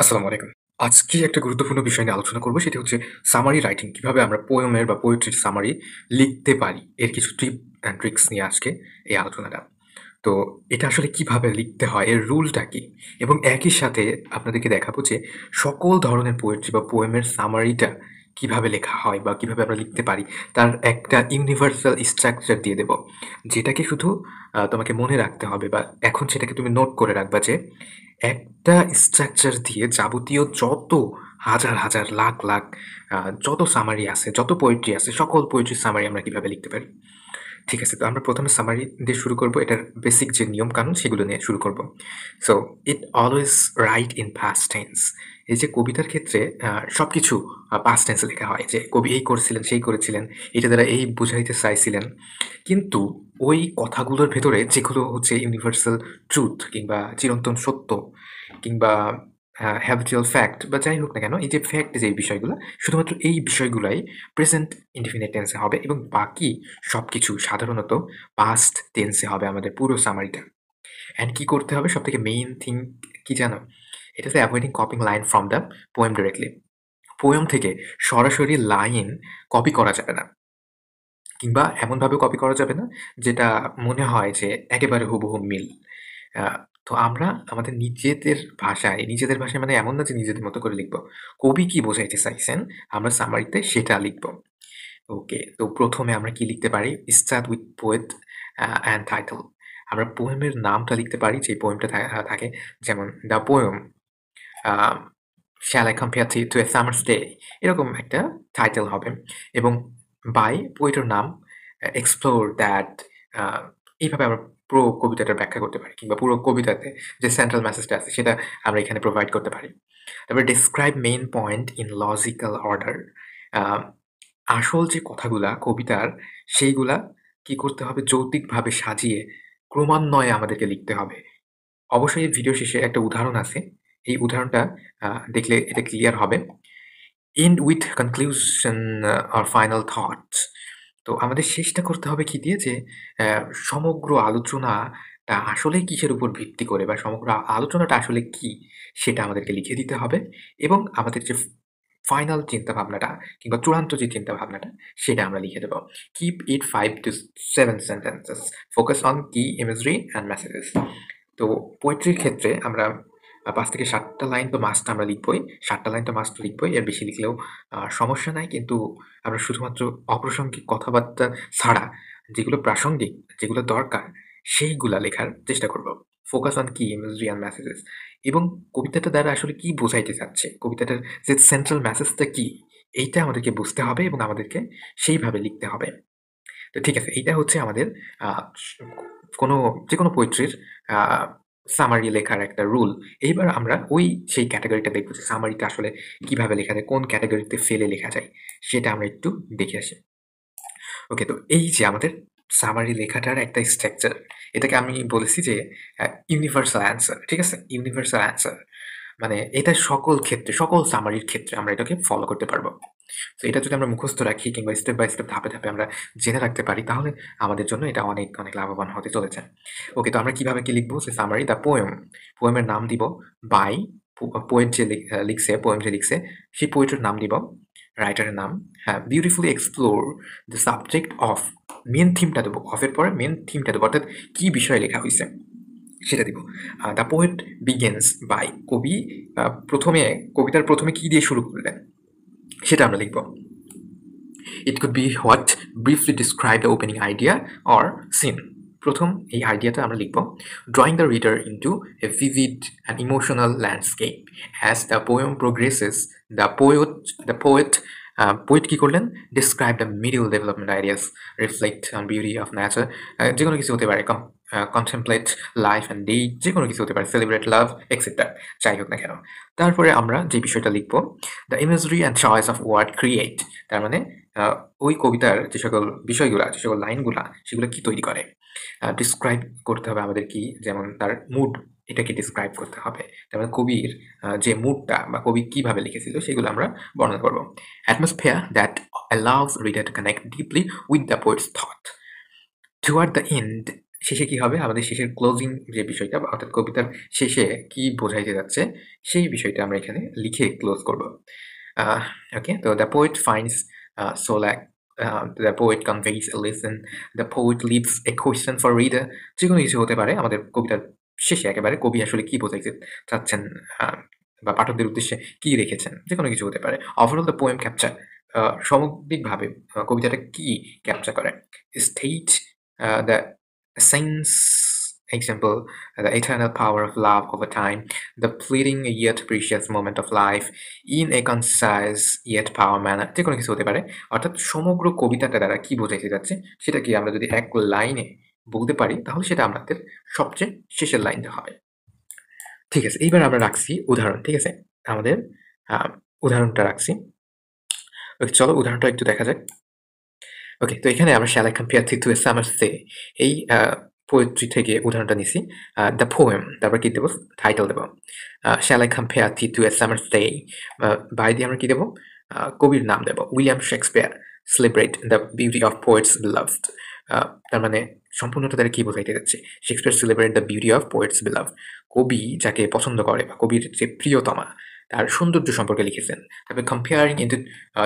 আসসালামু আলাইকুম। আজকে একটা গুরুত্বপূর্ণ বিষয় নিয়ে আলোচনা করব। সেটি হচ্ছে সামারি রাইটিং। কিভাবে আমরা পোয়েমের বা পোয়েট্রির সামারি লিখতে পারি। এর কিছু টিপ অ্যান্ড ট্রিকস নিয়ে আজকে এই আলোচনাটা। তো এটা আসলে কিভাবে লিখতে হয়, এর রুলটা কি? এবং একই সাথে আপনাদেরকে দেখাবো যে সকল ধরনের পোয়েট্রি বা পোয়েমের সামারিটা কিভাবে লেখা হয় বা কিভাবে আমরা লিখতে পারি, তার একটা ইউনিভার্সাল স্ট্রাকচার দিয়ে দেব। যেটাকে শুধু তোমাকে মনে রাখতে হবে বা এখন সেটাকে তুমি নোট করে রাখবা যে একটা স্ট্রাকচার দিয়ে যাবতীয় যত হাজার, হাজার, লাখ, লাখ যত সামারি আছে, যত পোয়েট্রি আছে, সকল পোয়েট্রির সামারি আমরা কিভাবে লিখতে পারি। ঠিক আছে? তো আমরা ১ম এ সামারি দিয়ে শুরু করব। এটার বেসিক যে নিয়ম-কানুন সেগুলো নিয়ে শুরু করব। So, it always right in past tense. এই যে কবিতার ক্ষেত্রে সবকিছু পাস্ট টেন্স এ লেখা হয় যে কবি এই করেছিলেন, সেই করেছিলেন, এটা দ্বারা এই বুঝাইতে চাইছিলেন। কিন্তু ওই কথাগুলোর ভেতরে যেগুলো হচ্ছে ইউনিভার্সাল ট্রুথ কিংবা চিরন্তন সত্য কিংবা হ্যাবিচুয়াল ফ্যাক্ট বা যাই হোক না কেন, এই যে ফ্যাক্ট যে বিষয়গুলো, শুধুমাত্র এই বিষয়গুলাই প্রেজেন্ট ইনডিফিনিট টেন্সে হবে এবং বাকি সবকিছু সাধারণত পাস্ট টেন্সে হবে আমাদের পুরো সামারিটা। অ্যান্ড কি করতে হবে? সবথেকে মেইন থিং কি জানো? এটা হচ্ছে avoiding copying line from the poem directly. Poem থেকে সরাসরি লাইন কপি করা যাবে না। কিংবা এমনভাবেও কপি করা যাবে না যেটা মনে হয় যে একেবারে হুবহু মিল। আ তো আমরা আমাদের নিজেদের ভাষায় মানে এমন না যে নিজেদের মতো করে লিখব। কবি কি বোঝাইতে চাইছেন আমরা সামারিতে সেটা লিখব। ওকে, তো ১ম এ আমরা কি লিখতে পারি? Start with poet and title. আমরা পোয়েমের নামটা লিখতে পারি যে পোয়েমটা থাকে। যেমন the poem uh 'shall I compare to a summer's day' এরকম একটা টাইটেল হবে এবং বাই পোয়েটের নাম, এক্সপ্লোর দ্যাট আ এইভাবে আমরা পুরো কবিতাটার ব্যাখ্যা করতে পারি কিংবা পুরো কবিতাতে যে সেন্ট্রাল মেসেজটা আছে সেটা আমরা এখানে প্রোভাইড করতে পারি। তারপরে describe main point in logical order. আ আসল যে কথাগুলা কবিতার সেইগুলা কি করতে হবে? যৌক্তিকভাবে সাজিয়ে ক্রমান্বয়ে আমাদেরকে লিখতে হবে। অবশ্যই এই ভিডিও শেষে একটা উদাহরণ আছে। এই উদাহরণটা আ দেখলে এটা ক্লিয়ার হবে। End with conclusion or final thoughts. তো আমাদের শেষটা করতে হবে কি দিয়ে? যে সমগ্র আলোচনাটা আসলেই কিসের উপর ভিত্তি করে বা সমগ্র আলোচনাটা আসলে কি? সেটা আমাদেরকে লিখে দিতে হবে এবং আমাদের যে ফাইনাল চিন্তাভাবনাটা কিংবা চূড়ান্ত যে চিন্তাভাবনাটা সেটা আমরা লিখে দেব। Keep it 5 to 7 sentences. Focus on key imagery and messages. তো পোয়েট্রির ক্ষেত্রে আমরা ৫ থেকে ৭ টা লাইন তো মাস্ট আমরা লিখবই। ৭ টা লাইন তো মাস্ট লিখবই। এর বেশি লিখলেও সমস্যা নাই। কিন্তু আমরা শুধুমাত্র অপ্রাসঙ্গিক কথাবার্তা ছাড়া যেগুলো প্রাসঙ্গিক, যেগুলো দরকার সেইগুলা লেখার চেষ্টা করব। ফোকাস অন কি ইমেজরি অ্যান্ড মেসেজেস এবং কবিতাটা দ্বারা আসলে কি বোঝাইতে চাচ্ছে? কবিতাটার যে সেন্ট্রাল মেসেজটা কি? এইটা আমাদেরকে বুঝতে হবে এবং আমাদেরকে সেইভাবে লিখতে হবে। তো ঠিক আছে, এইটা হচ্ছে আমাদের আ স কোনো যেকোনো পোয়েট্রির আ সামারি লেখার একটা রুল। এইবার আমরা সেই ক্যাটেগরিটা দেখব যে সামারিটা আসলে কিভাবে লেখা যায়, কোন ক্যাটেগরিতে ফেলে লেখা যায়, সেটা আমরা একটু দেখে আসি। ওকে, তো এই যে আমাদের সামারি লেখাটার একটা স্ট্রাকচার, এটাকে আমি বলেছি যে ইউনিভার্সাল অ্যান্সার। ঠিক আছে? Universal answer. মানে এটা সকল ক্ষেত্রে, সকল সামারির ক্ষেত্রে আমরা এটাকে ফলো করতে পারব। তো এটা যদি আমরা মুখস্থ রাখি কিংবা স্টেপ বাই স্টেপ ধাপে, ধাপে আমরা জেনে রাখতে পারি তাহলে আমাদের জন্য এটা অনেক, অনেক লাভবান হতে চলেছে। ওকে, তো আমরা কিভাবে কি লিখব? যে সামারি দ্য পোয়েম। পোয়েমের নাম দিব বাই পোয়েট যে লিখছে, পোয়েম যে লিখছে সেই পোয়েটের নাম দিব, রাইটারের নাম। হ্যাঁ, beautifully explore the subject of. Main থিমটা দেবো। অফ এর পরে মেইন থিমটা দেবো অর্থাৎ কি বিষয়ে লেখা হইছে সেটা দিব। দ্য পোয়েট বিগিনস বাই কবি ১ম এ কবিতার ১ম এ কি দিয়ে শুরু করলেন সেটা আমরা লিখব। It could be what briefly describe the opening idea or scene. প্রথম এই আইডিয়াটা আমরা লিখব drawing the reader into a vivid and emotional landscape. As the poem progresses, the poet কি করলেন? Describe the middle development ideas, reflect on beauty of nature. যেকোনো কিছু হতে পারে, contemplate life and day, যেকোনো কিছু হতে পারে, celebrate love, etc. যাই হোক না কেন, তারপরে আমরা যে বিষয়টা লিখব the imagery and choice of word create. তার মানে ওই কবিতার যে সকল বিষয়গুলা, যে সকল লাইনগুলা সেগুলো কি তৈরি করে। ডিসক্রাইব করতে হবে আমাদের কি, যেমন তার মুড, এটাকে ডিসক্রাইব করতে হবে। তার মানে কবির যে মুডটা বা কবি কিভাবে লিখেছিল সেগুলো আমরা বর্ণনা করব। Atmosphere that allows reader to connect deeply with the poet's thought. Toward the end, শেষে কি হবে? আমাদের শেষের ক্লোজিং যে বিষয়টা অর্থাৎ কবিতার শেষে কি বোঝাইতে যাচ্ছে সেই বিষয়টা আমরা এখানে লিখে ক্লোজ করব। আহ ওকে? তো the poet finds solace, the poet conveys a lesson, the poet leaves a question for reader. যেকোনো কিছু হতে পারে আমাদের কবিতার শেষে একেবারে কবি আসলে কি বোঝাইতে চাচ্ছেন আ বা পাঠকদের উদ্দেশ্যে কি রেখেছেন, যেকোনো কিছু হতে পারে। Overall the poem capture সামগ্রিকভাবে কবিতাটা কি ক্যাপচার করে? State the sense example, the eternal power of love over time, the fleeting yet precious moment of life in a concise yet power manner, যেকোনো কিছু হতে পারে। অর্থাৎ সমগ্র কবিতাটা দ্বারা কি বোঝাইতে যাচ্ছে সেটাকে আমরা যদি এক লাইনে বলতে পারি তাহলে সেটা আমাদের সবচেয়ে শেষের লাইনটা হবে। ঠিক আছে, এইবার আমরা রাখছি উদাহরণ। ঠিক আছে, আমাদের উদাহরণটা রাখছি। ওকে, চলো উদাহরণটা একটু দেখা যাক। ওকে, তো এখানে আমরা shall I compare thee to a summer's day এই পোয়েট্রি থেকে উদাহরণটা নিছি। দ্য পোয়েম, তারপর কি দেবো? টাইটেল দেবো। shall I compare thee to a summer's day, by দিয়ে আমরা কি দেবো? কবির নাম দেবো। William Shakespeare celebrate the beauty of poets beloved, তার মানে সম্পূর্ণটা দ্বারা কি বোঝাইতে যাচ্ছে? Shakespeare celebrate the beauty of poets beloved, কবি যাকে পছন্দ করে বা কবির যে প্রিয়তমা তার সৌন্দর্য সম্পর্কে লিখেছেন। তারপরে comparing into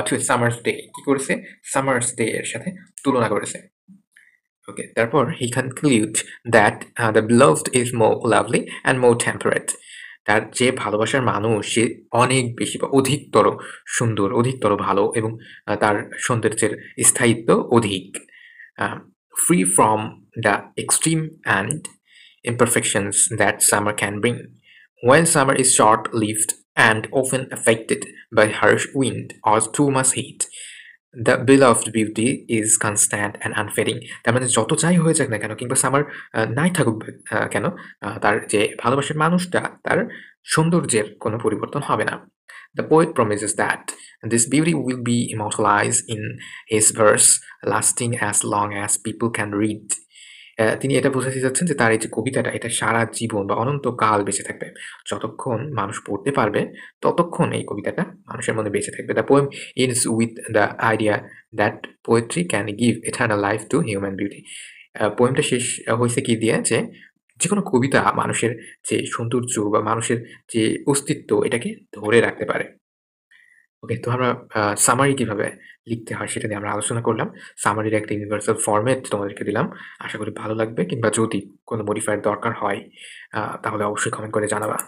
to a summer's day, কি করেছে? সামার্স ডে এর সাথে তুলনা করেছে। ওকে, তারপর he conclude that the beloved is more lovely and more temperate, তার যে ভালোবাসার মানুষ সে অনেক বেশি বা অধিকতর সুন্দর, অধিকতর ভালো এবং তার সৌন্দর্যের স্থায়িত্ব অধিক। Free from the extreme and imperfections that summer can bring. While summer is short-lived and often affected by harsh wind or too much heat, the beloved beauty is constant and unfading. তার মানে যত যাই হয়ে যাক না কেন কিংবা summer নাই থাকুক কেন, তার যে ভালোবাসার মানুষটা তার সৌন্দর্যের কোনো পরিবর্তন হবে না। The poet promises that this beauty will be immortalized in his verse, lasting as long as people can read. তিনি এটা বোঝাতে চাচ্ছেন যে তার এই যে কবিতাটা এটা সারা জীবন বা অনন্তকাল বেঁচে থাকবে। যতক্ষণ মানুষ পড়তে পারবে ততক্ষণ এই কবিতাটা মানুষের মধ্যে বেঁচে থাকবে। The poem ends with the idea that poetry can give eternal life to human beauty. পোয়েমটা শেষ হইছে কি দিয়ে? যে যেকোনো কবিতা মানুষের যে সৌন্দর্য বা মানুষের যে অস্তিত্ব এটাকে ধরে রাখতে পারে। ওকে, তো আমরা সামারি কিভাবে লিখতে হয় সেটা নিয়ে আমরা আলোচনা করলাম। সামারির একটা ইউনিভার্সাল ফরম্যাট তোমাদেরকে দিলাম। আশা করি ভালো লাগবে, কিংবা যদি কোনো মডিফায়ার দরকার হয় তাহলে অবশ্যই কমেন্ট করে জানাবা।